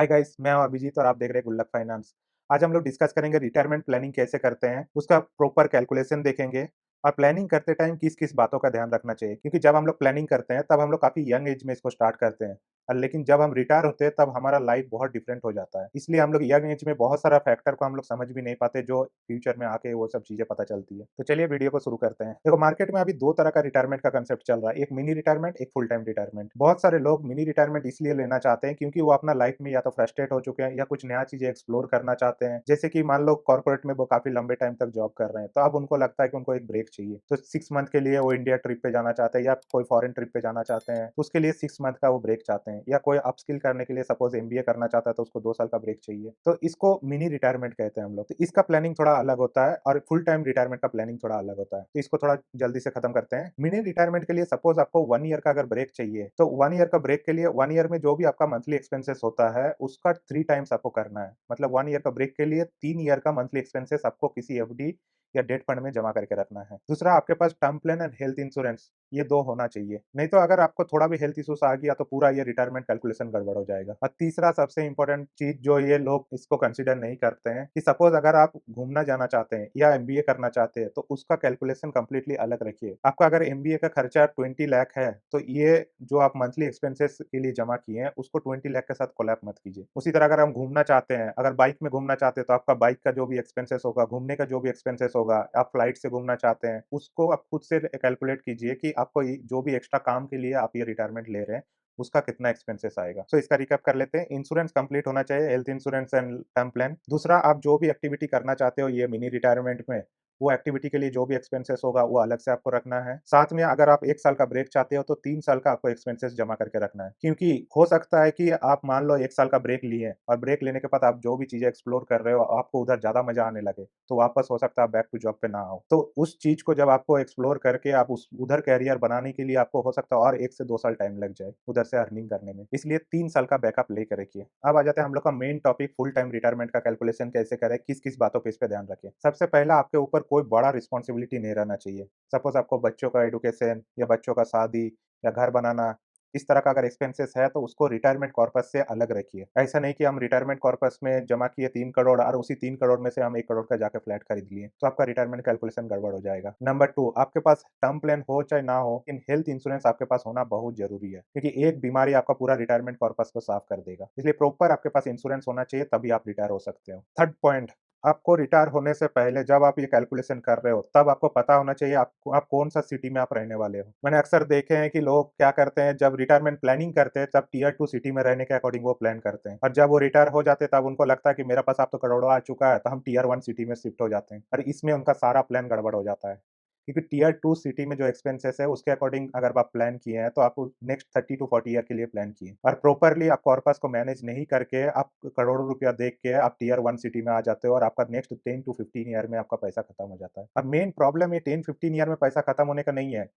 Hi guys, मैं हूं अभिजीत और आप देख रहे हैं गुल्लक फाइनेंस। आज हम लोग डिस्कस करेंगे रिटायरमेंट प्लानिंग कैसे करते हैं, उसका प्रॉपर कैलकुलेशन देखेंगे और प्लानिंग करते टाइम किस-किस बातों का ध्यान रखना चाहिए। क्योंकि जब हम लोग प्लानिंग करते हैं, तब हम लोग काफ़ी यंग एज में इसको स्टार्ट करते हैं लेकिन जब हम रिटायर होते हैं, तब हमारा लाइफ बहुत डिफरेंट हो जाता है। इसलिए हम लोग यंग एज में बहुत सारा फैक्टर को हम लोग समझ भी नहीं पाते, जो फ्यूचर में आके वो सब चीज़ें पता चलती है। तो चलिए वीडियो को शुरू करते हैं। देखो, मार्केट में अभी 2 तरह का रिटायरमेंट का कांसेप्ट चल रहा है, एक मिनी रिटायरमेंट, एक फुल टाइम रिटायरमेंट। बहुत सारे लोग मिनी रिटायरमेंट इसलिए लेना चाहते हैं क्योंकि वो अपना लाइफ में या तो फ्रस्ट्रेट हो चुके हैं या कुछ नया चीज़ें एक्सप्लोर करना चाहते हैं। जैसे कि मान लो कॉर्पोरेट में वो काफ़ी लंबे टाइम तक जॉब कर रहे हैं, तो अब उनको लगता है कि उनको एक ब्रेक चाहिए। तो 6 मंथ के लिए वो इंडिया ट्रिप पे जाना चाहते हैं या कोई फॉरेन ट्रिप पे जाना चाहते हैं, उसके लिए 6 मंथ का वो ब्रेक चाहते हैं। या कोई अपस्किल करने के लिए सपोज़ एमबीए करना चाहता है, तो उसको 2 साल का ब्रेक चाहिए। तो इसको मिनी रिटायरमेंट कहते हैं हम लोग। तो इसका प्लानिंग थोड़ा अलग होता है और फुल टाइम रिटायरमेंट का प्लानिंग थोड़ा अलग होता है। तो इसको थोड़ा जल्दी से खत्म करते हैं। मिनी रिटायरमेंट के लिए सपोज़ आपको 1 ईयर का अगर ब्रेक चाहिए, तो 1 ईयर का ब्रेक के लिए 1 ईयर में जो भी आपका मंथली एक्सपेंसेस होता है, उसका 3 टाइम्स आपको करना है। मतलब 1 ईयर का ब्रेक के लिए 3 ईयर का मंथली एक्सपेंसेस आपको किसी एफडी या डेट फंड में जमा करके रखना है। दूसरा, आपके पास term plan and health insurance, ये 2 होना चाहिए। नहीं तो अगर आपको थोड़ा भी हेल्थ इश्यूज आ गया, तो पूरा ये रिटायरमेंट कैलकुलेशन गड़बड़ हो जाएगा। और तीसरा सबसे इंपॉर्टेंट चीज़ जो ये लोग इसको कंसीडर नहीं करते हैं कि सपोज़ अगर आप घूमना जाना चाहते हैं या एमबीए करना चाहते हैं, तो उसका कैलकुलेशन कंप्लीटली अलग रखिए। आपका अगर एमबीए का खर्चा 20 लाख है, तो ये जो आप मंथली एक्सपेंसेस के लिए जमा किए हैं, उसको 20 लाख के साथ कोलैप मत कीजिए। उसी तरह अगर हम घूमना चाहते हैं, अगर बाइक में घूमना चाहते हैं, तो आपका बाइक का जो भी एक्सपेंसेस होगा, घूमने का जो भी एक्सपेंसेस होगा, आप फ्लाइट से घूमना चाहते हैं, उसको आप खुद से कैलकुलेट कीजिए कि आपको ये जो भी एक्स्ट्रा काम के लिए आप ये रिटायरमेंट ले रहे हैं, उसका कितना एक्सपेंसेस आएगा। सो इसका रिकैप कर लेते हैं। इंश्योरेंस कंप्लीट होना चाहिए, health insurance and term plan. दूसरा, आप जो भी एक्टिविटी करना चाहते हो ये मिनी रिटायरमेंट में, वो एक्टिविटी के लिए जो भी एक्सपेंसेस होगा, वो अलग से आपको रखना है। साथ में अगर आप 1 साल का ब्रेक चाहते हो, तो 3 साल का आपको एक्सपेंसेस जमा करके रखना है। क्योंकि हो सकता है कि आप मान लो 1 साल का ब्रेक लिए और ब्रेक लेने के बाद आप जो भी चीज़ें एक्सप्लोर कर रहे हो, आपको उधर ज़्यादा मज़ा आने लगे, तो वापस हो सकता है आप बैक टू जॉब पे ना आओ। तो उस चीज़ को जब आपको एक्सप्लोर करके आप उस उधर करियर बनाने के लिए आपको हो सकता है और 1 से 2 साल टाइम लग जाए, उधर से अर्निंग करने में। इसलिए 3 साल का बैकअप लेके रखिए। अब आ जाते हैं हम लोग का main topic, full time retirement का कैलकुलेशन कैसे करें, किस-किस बातों पे इस पे ध्यान रखें। सबसे पहला, आपके ऊपर कोई बड़ा रिस्पॉन्सिबिलिटी नहीं रहना चाहिए। सपोज़ आपको बच्चों का एजुकेशन या बच्चों का शादी या घर बनाना, इस तरह का अगर एक्सपेंसेस है, तो उसको रिटायरमेंट कॉर्पस से अलग रखिए। ऐसा नहीं कि हम रिटायरमेंट कॉर्पस में जमा किए 3 करोड़ और उसी 3 करोड़ में से हम 1 करोड़ का जाके फ्लैट खरीद लिए, तो आपका रिटायरमेंट कैलकुलेशन गड़बड़ हो जाएगा। नंबर 2, आपके पास टर्म प्लान हो चाहे ना हो, इन हेल्थ इंश्योरेंस आपके पास होना बहुत ज़रूरी है, क्योंकि एक बीमारी आपका पूरा रिटायरमेंट कॉर्पस को साफ कर देगा। इसलिए प्रॉपर आपके पास इंश्योरेंस होना चाहिए, तभी आप रिटायर हो सकते हो। थर्ड पॉइंट, आपको रिटायर होने से पहले जब आप ये कैलकुलेशन कर रहे हो, तब आपको पता होना चाहिए आप कौन-सा सिटी में आप रहने वाले हो। मैंने अक्सर देखे हैं कि लोग क्या करते हैं, जब रिटायरमेंट प्लानिंग करते हैं, तब टियर 2 सिटी में रहने के अकॉर्डिंग वो प्लान करते हैं और जब वो रिटायर हो जाते हैं, तब उनको लगता है कि मेरे पास अब तो करोड़ों आ चुका है, तो हम टियर 1 सिटी में शिफ्ट हो जाते हैं और इसमें उनका सारा प्लान गड़बड़ हो जाता है। क्योंकि टियर 2 सिटी में जो एक्सपेंसेस है, उसके अकॉर्डिंग अगर आप प्लान किए हैं, तो आप नेक्स्ट 30 टू 40 ईयर के लिए प्लान किए और प्रॉपरली आप कॉर्पस को मैनेज नहीं करके आप करोड़ों रुपया देख के आप टियर 1 सिटी में आ जाते हो और आपका नेक्स्ट 10 टू 15 ईयर में आपका पैसा खत्म हो जाता है। अब मेन प्रॉब्लम ये 10-15 ईयर में पैसा खत्म होने का नहीं है।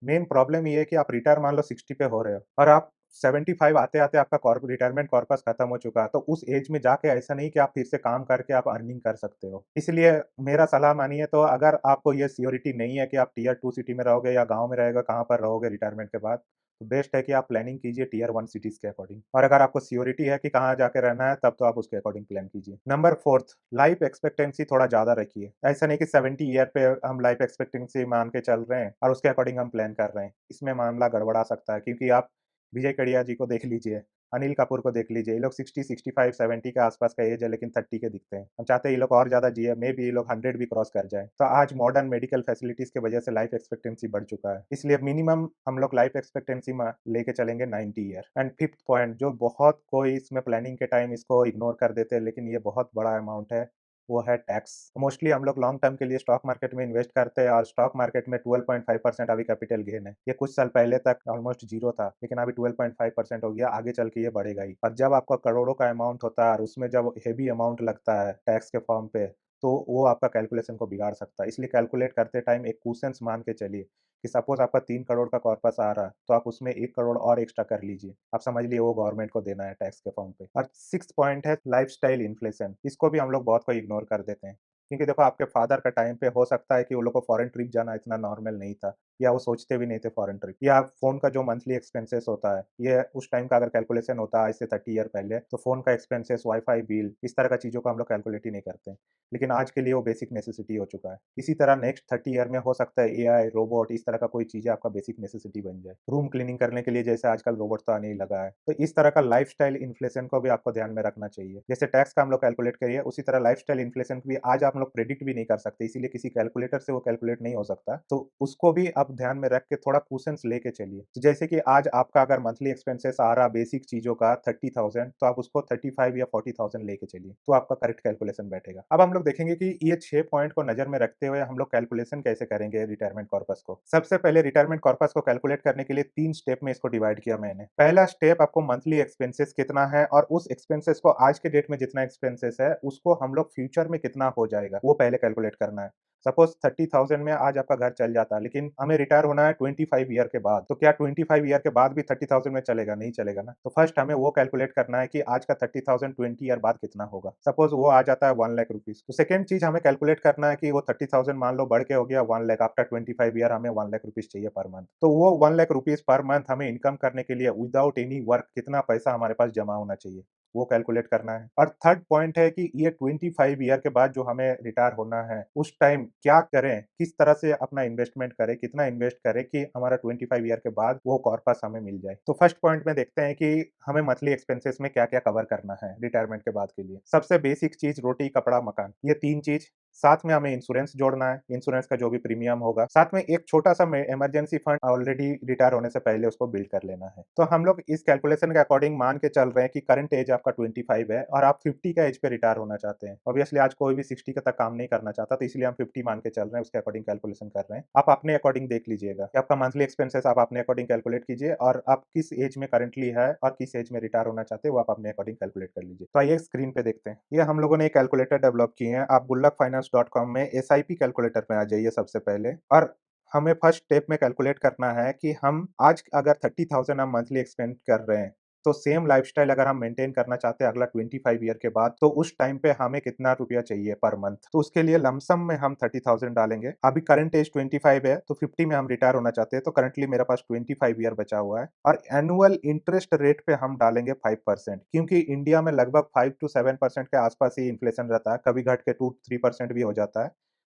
मेन प्रॉब्लम ये है कि आप रिटायर मान लो 60 पे हो रहे हो और आप 75 आते-आते आपका रिटायरमेंट कॉर्पस खत्म हो चुका है। तो उस एज में जाके ऐसा नहीं कि आप फिर से काम करके आप अर्निंग कर सकते हो। इसलिए मेरा सलाह मानिए, तो अगर आपको ये श्योरिटी नहीं है कि आप टियर 2 सिटी में रहोगे या गाँव में रहेगा, कहाँ पर रहोगे रिटायरमेंट के बाद, तो बेस्ट है कि आप प्लानिंग कीजिए टियर 1 सिटीज़ के अकॉर्डिंग और अगर आपको श्योरिटी है कि कहाँ जाके रहना है, तब तो आप उसके अकॉर्डिंग प्लान कीजिए। नंबर 4th, लाइफ एक्सपेक्टेंसी थोड़ा ज़्यादा रखिए। ऐसा नहीं कि 70 ईयर पे हम लाइफ एक्सपेक्टेंसी मान के चल रहे हैं और उसके अकॉर्डिंग हम प्लान कर रहे हैं। इसमें मामला गड़बड़ा सकता है, क्योंकि आप विजय कड़िया जी को देख लीजिए, अनिल कपूर को देख लीजिए, ये लोग 60, 65, 70 के आसपास का एज है, लेकिन 30 के दिखते हैं। हम चाहते हैं ये लोग और ज़्यादा जिए, मेबी ये लोग 100 भी क्रॉस कर जाएँ। तो आज मॉडर्न मेडिकल फैसिलिटीज़ की वजह से लाइफ एक्सपेक्टेंसी बढ़ चुका है। इसलिए मिनिमम हम लोग लाइफ एक्सपेक्टेंसी में लेके चलेंगे 90 ईयर। एंड 5th पॉइंट, जो बहुत कोई इसमें प्लानिंग के टाइम इसको इग्नोर कर देते हैं, लेकिन ये बहुत बड़ा अमाउंट है, वो है टैक्स। मोस्टली हम लोग लॉन्ग टर्म के लिए स्टॉक मार्केट में इन्वेस्ट करते हैं और स्टॉक मार्केट में 12.5% अभी कैपिटल गेन है। ये कुछ साल पहले तक ऑलमोस्ट ज़ीरो था, लेकिन अभी 12.5% हो गया, आगे चल के ये बढ़ेगा ही। और जब आपका करोड़ों का अमाउंट होता है और उसमें जब हेवी अमाउंट लगता है टैक्स के फॉर्म पे, तो वो आपका कैलकुलेशन को बिगाड़ सकता है। इसलिए कैलकुलेट करते टाइम एक कुशन्स मान के चलिए कि सपोज़ आपका 3 करोड़ का कॉर्पस आ रहा है, तो आप उसमें 1 करोड़ और एक्स्ट्रा कर लीजिए। आप समझ लिए वो गवर्नमेंट को देना है टैक्स के फॉर्म पे। और 6th पॉइंट है लाइफ़स्टाइल इन्फ्लेशन। इसको भी हम लोग बहुत कोई इग्नोर कर देते हैं। क्योंकि देखो, आपके फादर का टाइम पे हो सकता है कि वो लोग को फॉरेन ट्रिप जाना इतना नॉर्मल नहीं था या वो सोचते भी नहीं थे फॉरेन ट्रिप, या फ़ोन का जो मंथली एक्सपेंसेस होता है, ये उस टाइम का अगर कैलकुलेशन होता आज से 30 ईयर पहले, तो फ़ोन का एक्सपेंसेस, वाई-फाई बिल, इस तरह का चीज़ों को हम लोग कैलकुलेट ही नहीं करते हैं। लेकिन आज के लिए वो बेसिक नेसेसिटी हो चुका है। इसी तरह नेक्स्ट 30 ईयर में हो सकता है एआई, रोबोट, इस तरह का कोई चीज़ें आपका बेसिक नेसेसिटी बन जाए। रूम क्लीनिंग करने के लिए जैसे आजकल रोबोट तो आने ही लगा है। तो इस तरह का लाइफ़स्टाइल इन्फ्लेशन को भी आपको ध्यान में रखना चाहिए। जैसे टैक्स का हम लोग कैलकुलेट करिए, उसी तरह लाइफ़स्टाइल इन्फ्लेशन को भी आज आप लोग प्रेडिक्ट भी नहीं कर सकते, इसीलिए किसी कैलकुलेटर से वो कैलकुलेट नहीं हो सकता। तो उसको भी आप ध्यान में रख के थोड़ा कुशन्स लेके चलिए। तो जैसे कि आज आपका अगर मंथली एक्सपेंसेस आ रहा बेसिक चीज़ों का 30,000, तो आप उसको 35 या 40,000 लेके चलिए, तो आपका करेक्ट कैलकुलेशन बैठेगा। अब हम लोग देखेंगे कि ये 6 पॉइंट को नज़र में रखते हुए हम लोग कैलकुलेशन कैसे करेंगे रिटायरमेंट कॉर्पस को। सबसे पहले रिटायरमेंट कॉर्पस को कैलकुलेट करने के लिए 3 स्टेप में इसको डिवाइड किया मैंने। पहला स्टेप आपको मंथली एक्सपेंसेस कितना है और उस एक्सपेंसेस को आज के डेट में जितना एक्सपेंसेस है, उसको हम लोग फ्यूचर में कितना हो जाएगा, वो पहले कैलकुलेट करना है। सपोज़ 30,000 में आज आपका घर चल जाता है, लेकिन हमें रिटायर होना है 25 ईयर के बाद, तो क्या 25 ईयर के बाद भी 30,000 में चलेगा? नहीं चलेगा ना। तो फर्स्ट हमें वो कैलकुलेट करना है कि आज का 30,000 20 ईयर बाद कितना होगा। सपोज़ वो आ जाता है 1 लाख रुपीज़। तो सेकंड चीज़ हमें कैलकुलेट करना है कि वो 30,000 मान लो बढ़ के हो गया 1 लाख, आफ्टर 25 ईयर हमें 1 लाख रुपीज़ चाहिए पर मंथ। तो वो 1 लाख रुपीज़ पर मंथ हमें इनकम करने के लिए विदाउट एनी वर्क कितना पैसा हमारे पास जमा होना चाहिए, वो कैलकुलेट करना है। और थर्ड पॉइंट है कि ये 25 ईयर के बाद जो हमें रिटायर होना है, उस टाइम क्या करें? किस तरह से अपना इन्वेस्टमेंट करें? कितना इन्वेस्ट करें कि हमारा 25 ईयर के बाद वो कॉर्पस हमें मिल जाए? तो फर्स्ट पॉइंट में देखते हैं कि हमें मंथली एक्सपेंसेस में क्या-क्या कवर करना है रिटायरमेंट के बाद के लिए। सबसे बेसिक चीज़ रोटी, कपड़ा, मकान, ये 3 चीज़। साथ में हमें इंश्योरेंस जोड़ना है, इंश्योरेंस का जो भी प्रीमियम होगा। साथ में एक छोटा-सा में इमरजेंसी फंड ऑलरेडी रिटायर होने से पहले उसको बिल्ड कर लेना है। तो हम लोग इस कैलकुलेशन के अकॉर्डिंग मान के चल रहे हैं कि करंट एज आपका 25 है और आप 50 का एज पे रिटायर होना चाहते हैं। ऑब्वियसली आज कोई भी 60 तक काम नहीं करना चाहता, तो इसलिए हम 50 मान के चल रहे हैं, उसके अकॉर्डिंग कैलकुलेशन कर रहे हैं। आप अपने अकॉर्डिंग देख लीजिएगा कि आपका मंथली एक्सपेंसेस आप अपने अकॉर्डिंग कैलकुलेट कीजिए और आप किस एज में करंटली है और किस एज में रिटायर होना चाहते हैं, वो आप अपने अकॉर्डिंग कैलकुलेट कर लीजिए। तो आइए स्क्रीन पे देखते हैं। ये हम लोगों ने एक कैलकुलेटर डेवलप किए हैं। आप गुल्लकफाइनेंस.com में एसआईपी कैलकुलेटर में आ जाइए सबसे पहले, और हमें फर्स्ट स्टेप में कैलकुलेट करना है कि हम आज अगर 30,000 हम मंथली एक्सपेंड कर रहे हैं, तो सेम लाइफ़स्टाइल अगर हम मेंटेन करना चाहते हैं अगला 25 ईयर के बाद, तो उस टाइम पे हमें कितना रुपया चाहिए पर मंथ। तो उसके लिए लमसम में हम 30,000 डालेंगे। अभी करंट एज 25 है, तो 50 में हम रिटायर होना चाहते हैं, तो करंटली मेरे पास 25 ईयर बचा हुआ है और एनुअल इंटरेस्ट रेट पे हम डालेंगे 5%, क्योंकि इंडिया में लगभग 5 टू 7% के आसपास ही इन्फ्लेशन रहता है, कभी घट के 2-3% भी हो जाता है।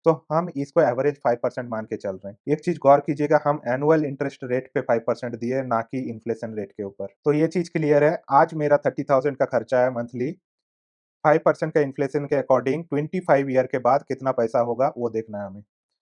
तो हम इसको एवरेज 5% मान के चल रहे हैं। एक चीज़ गौर कीजिएगा, हम एनुअल इंटरेस्ट रेट पे 5% दिए, ना कि इन्फ्लेशन रेट के ऊपर। तो ये चीज़ क्लियर है। आज मेरा 30,000 का खर्चा है मंथली, 5% का इन्फ्लेशन के अकॉर्डिंग 25 ईयर के बाद कितना पैसा होगा, वो देखना है हमें।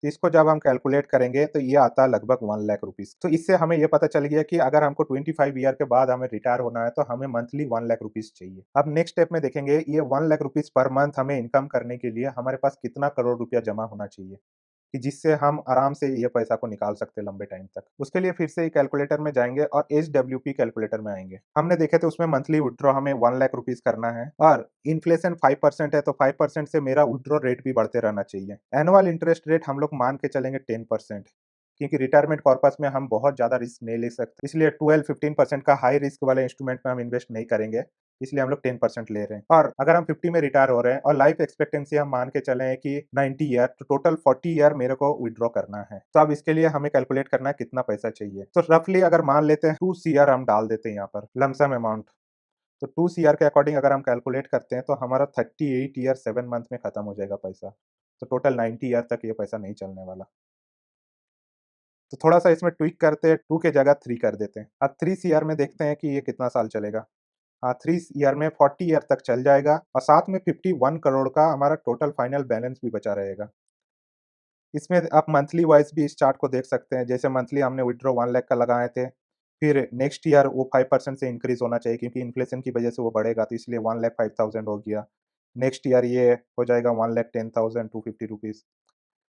तो इसको जब हम कैलकुलेट करेंगे तो ये आता है लगभग 1 लाख रुपीज़। तो इससे हमें ये पता चल गया कि अगर हमको 25 ईयर के बाद हमें रिटायर होना है, तो हमें मंथली 1 लाख रुपीज़ चाहिए। अब नेक्स्ट स्टेप में देखेंगे, ये 1 लाख रुपीज़ पर मंथ हमें इनकम करने के लिए हमारे पास कितना करोड़ रुपया जमा होना चाहिए, कि जिससे हम आराम से ये पैसा को निकाल सकते हैं लंबे टाइम तक। उसके लिए फिर से कैलकुलेटर में जाएँगे और एचडब्ल्यूपी कैलकुलेटर में आएँगे। हमने देखे थे उसमें मंथली विथड्रॉ हमें 1 लाख रुपीज़ करना है और इन्फ्लेशन 5% है, तो 5% से मेरा विथड्रॉ रेट भी बढ़ते रहना चाहिए। एनुअल इंटरेस्ट रेट हम लोग मान के चलेंगे 10%, क्योंकि रिटायरमेंट कॉर्पस में हम बहुत ज़्यादा रिस्क नहीं ले सकते। इसलिए 12-15% का हाई रिस्क वाले इंस्ट्रूमेंट में हम इन्वेस्ट नहीं करेंगे। इसलिए हम लोग 10% ले रहे हैं और अगर हम 50 में रिटायर हो रहे हैं और लाइफ एक्सपेक्टेंसी हम मान के चलें कि 90 ईयर, तो टोटल 40 ईयर मेरे को विथड्रॉ करना है। तो अब इसके लिए हमें कैलकुलेट करना है कितना पैसा चाहिए। तो रफली अगर मान लेते हैं 2 सीआर हम डाल देते हैं यहाँ पर लमसम अमाउंट। तो 2 सीआर के अकॉर्डिंग अगर हम कैलकुलेट करते हैं, तो हमारा 38 ईयर 7 मंथ में खत्म हो जाएगा पैसा। तो टोटल 90 ईयर तक ये पैसा नहीं चलने वाला। तो थोड़ा-सा इसमें ट्विक करते हैं, 2 के जगह 3 कर देते हैं। अब 3 सीआर में देखते हैं कि ये कितना साल चलेगा। हाँ, 3 ईयर में 40 ईयर तक चल जाएगा और साथ में 51 करोड़ का हमारा टोटल फाइनल बैलेंस भी बचा रहेगा। इसमें आप मंथली वाइज़ भी इस चार्ट को देख सकते हैं। जैसे मंथली हमने विथड्रॉ 1 लाख का लगाए थे, फिर नेक्स्ट ईयर वो 5% से इंक्रीज़ होना चाहिए, क्योंकि इन्फ्लेशन की वजह से वो बढ़ेगा, तो इसलिए 1 लाख 5,000 हो गया। नेक्स्ट ईयर ये हो जाएगा 1 लाख 10,250 रुपीज़।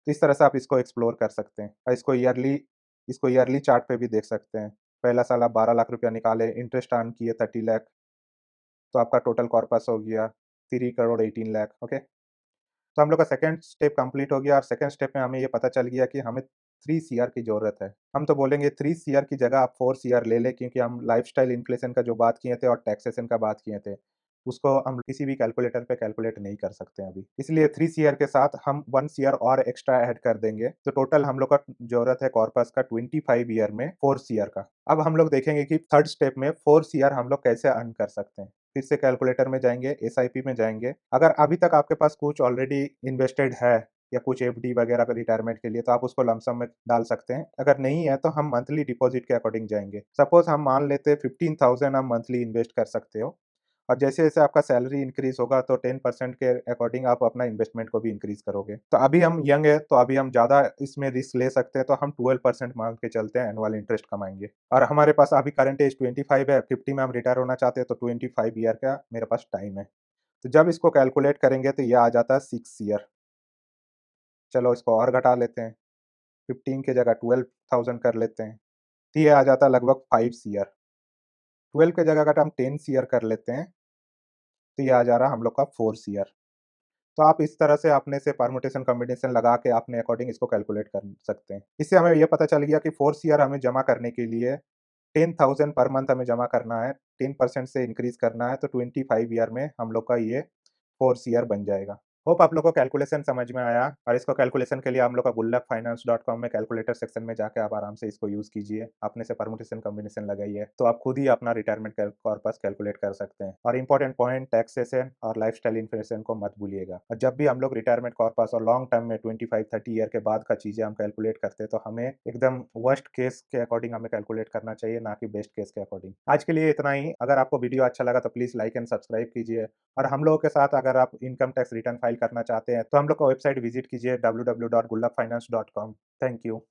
तो इस तरह से आप इसको एक्सप्लोर कर सकते हैं और इसको ईयरली चार्ट पे भी देख सकते हैं। पहला साल आप 12 लाख रुपया निकाले, इंटरेस्ट अर्न किए 30 लाख, तो आपका टोटल कॉर्पस हो गया 3 करोड़ 18 लाख, ओके। तो हम लोग का सेकंड स्टेप कंप्लीट हो गया और सेकंड स्टेप में हमें ये पता चल गया कि हमें 3 सीआर की ज़रूरत है। हम तो बोलेंगे 3 सीआर की जगह आप 4 सीआर ले लें, क्योंकि हम लाइफ़स्टाइल इन्फ्लेशन का जो बात किए थे और टैक्सेशन का बात किए थे। उसको हम किसी भी कैलकुलेटर पे कैलकुलेट नहीं कर सकते हैं अभी। इसलिए 3 सीआर के साथ हम 1 सीआर और एक्स्ट्रा ऐड कर देंगे, तो टोटल हम लोग का ज़रूरत है कॉर्पस का 25 ईयर में 4 सीआर का। अब हम लोग देखेंगे कि थर्ड स्टेप में 4 सीआर हम लोग कैसे अर्न कर सकते हैं। फिर से कैलकुलेटर में जाएँगे, एसआईपी में जाएँगे। अगर अभी तक आपके पास कुछ ऑलरेडी इन्वेस्टेड है या कुछ एफडी वगैरह का रिटायरमेंट के लिए, तो आप उसको लमसम में डाल सकते हैं। अगर नहीं है तो हम मंथली डिपॉज़िट के अकॉर्डिंग जाएँगे। सपोज़ हम मान लेते हैं 15,000 आप मंथली इन्वेस्ट कर सकते हो। और जैसे-जैसे आपका सैलरी इंक्रीज़ होगा तो 10% के अकॉर्डिंग आप अपना इन्वेस्टमेंट को भी इंक्रीज़ करोगे। तो अभी हम यंग हैं, तो अभी हम ज़्यादा इसमें रिस्क ले सकते हैं, तो हम 12% मान के चलते हैं एनुअल इंटरेस्ट कमाएँगे। और हमारे पास अभी करंट एज 25 है, 50 में हम रिटायर होना चाहते हैं, तो 25 ईयर का मेरे पास टाइम है। तो जब इसको कैलकुलेट करेंगे तो ये आ जाता है 6 ईयर। चलो इसको और घटा लेते हैं, 15 की जगह 12,000 कर लेते हैं, तो ये आ जाता है लगभग 5 ईयर। 12 की जगह अगर हम 10 ईयर कर लेते हैं, तो ये आ जा रहा है हम लोग का 4 ईयर। तो आप इस तरह से अपने से परम्यूटेशन कॉम्बिनेशन लगा के अपने अकॉर्डिंग इसको कैलकुलेट कर सकते हैं। इससे हमें ये पता चल गया कि 4 सीआर हमें जमा करने के लिए 10,000 पर मंथ हमें जमा करना है, 10% से इंक्रीज़ करना है, तो 25 ईयर में हम लोग का ये 4 सीआर बन जाएगा। होप आप लोग को कैलकुलेशन समझ में आया और इसको कैलकुलेशन के लिए हम लोग का गुल्लकफाइनेंस.com में कैलकुलेटर सेक्शन में जाके आप आराम से इसको यूज़ कीजिए। अपने से परम्यूटेशन कॉम्बिनेशन लगाइए, तो आप खुद ही अपना रिटायरमेंट कॉर्पस कैलकुलेट कर सकते हैं। और इम्पोर्टेंट पॉइंट टैक्सेशन और लाइफ़स्टाइल इन्फ्लेशन को मत भूलिएगा। और जब भी हम लोग रिटायरमेंट कॉर्पस और लॉन्ग टर्म में 25-30 ईयर के बाद का चीज़ें हम कैलकुलेट करते हैं, तो हमें एकदम वर्स्ट केस के अकॉर्डिंग हमें कैलकुलेट करना चाहिए, ना कि बेस्ट केस के अकॉर्डिंग। आज के लिए इतना ही। अगर आपको वीडियो अच्छा लगा तो प्लीज़ लाइक एंड सब्सक्राइब कीजिए। और हम लोगों के साथ अगर आप इनकम टैक्स रिटर्न फाइल करना चाहते हैं, तो हम लोग का वेबसाइट विज़िट कीजिए www.gullakfinance.com। Thank you.